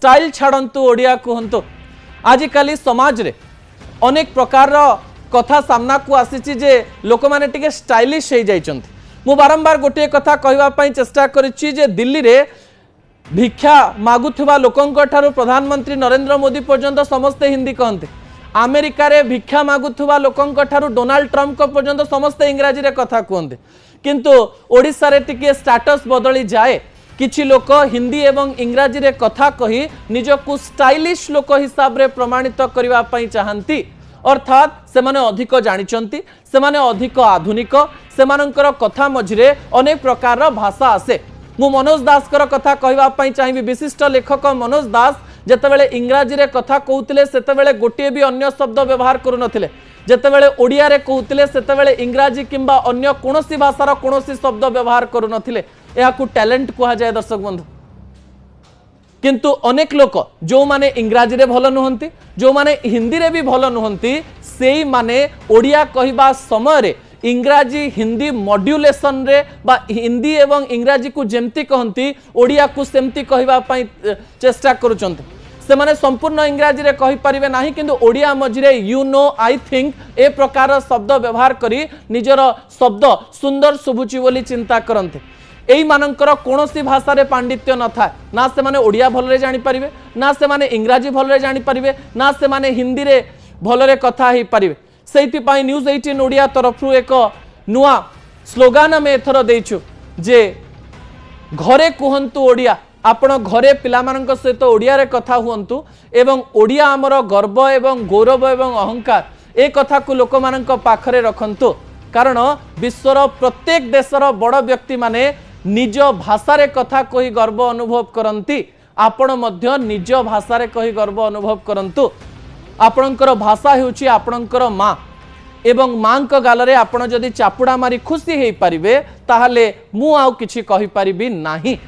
Style छाड़तु Odia कहतु आजिकल समाज रे अनेक प्रकार कथा सामना को आसी जे लोक मैंने टिके स्टाइलिश हो जाइछन्ति। मु बारंबार गोटे कथा कहवाई चेष्टा करिछि जे दिल्ली रे भिक्षा मागुथुवा लोकंक ठारू प्रधानमंत्री नरेंद्र मोदी पर्यंत समस्ते हिंदी कहते। अमेरिका रे भिक्षा मागुथुवा लोकंक ठारू डोनाल्ड ट्रम्प पर्यंत समस्ते इंग्राजी रे कथा कहते। किंतु ओडिशा रे टिके स्टेटस बदली जाए किछि लोक हिंदी एवं इंग्राजी रे कथा कही निजकु स्टाइलिश लोक हिसाब रे प्रमाणित करबा पई चाहंती। अर्थात सेमाने अधिक जानिचंती, सेमाने अधिक आधुनिक, सेमानंकर कथा मझिरे अनेक प्रकार भाषा आसे। मु मनोज दास कर कथा कहबा पई चाहिबी। विशिष्ट लेखक मनोज दास जेतेबेले इंग्राजी रे कथा कहउतिले सेतेबेले गोटे भी अन्य शब्द व्यवहार करू नथिले। जेतेबेले ओडिया रे कहउतिले सेतेबेले इंग्राजी किंबा अन्य कोनोसी भाषार कोनोसी शब्द व्यवहार करू नथिले। एहाकु टैलेंट कुहा जाय दर्शक बंधु। किंतु अनेक लोक जो माने इंग्राजी रे भल नुहंती, जो माने हिंदी रे भी भल नुहंती, सेई माने ओडिया कहबा समय रे इंग्राजी हिंदी मॉड्यूलेशन रे बा हिंदी एवं इंग्राजी को जेमती कहंती ओडिया को सेमती कहबा पई चेष्टा करूचंती। से माने संपूर्ण इंग्राजी रे कहि परिबे नाही, किंतु ओडिया मझिरे यू नो आई थिंक ए प्रकार शब्द व्यवहार करी निजर शब्द सुंदर सुबुची बोली चिंता करंते। एई मानकर कोनोसी भाषा रे पांडित्य न था, ना से माने ओडिया भलरे जानि परिबे, ना से माने इंग्राजी भलरे जानि परिबे, ना से माने हिंदी रे भलरे कथा हे परिबे। सेति पई न्यूज 18 ओडिया तरफरु एक नुआ स्लोगान में एथर देइछु जे घरे कुहंतु ओडिया। आपण घरे पिलामानंक सहित ओडिया रे कथा हुअंतु एवं ओडिया हमर गर्व एवं गौरव एवं अहंकार ए कथा को लोक मानंक पाखरे रखंतु। कारण विश्वर प्रत्येक देशर बड़ व्यक्ति माने निज भाषा रे कथा कही गर्व अनुभव करंती। आपण मध्य निज भाषा रे कही गर्व अनुभव करंतु। आपणकर भाषा हेउची आपणकर माँ एवं माँ गालरे आपण जदि चापुड़ा मारी खुशी हेई परिबे ताहले मु आउ किछि कहि परिबी नाही।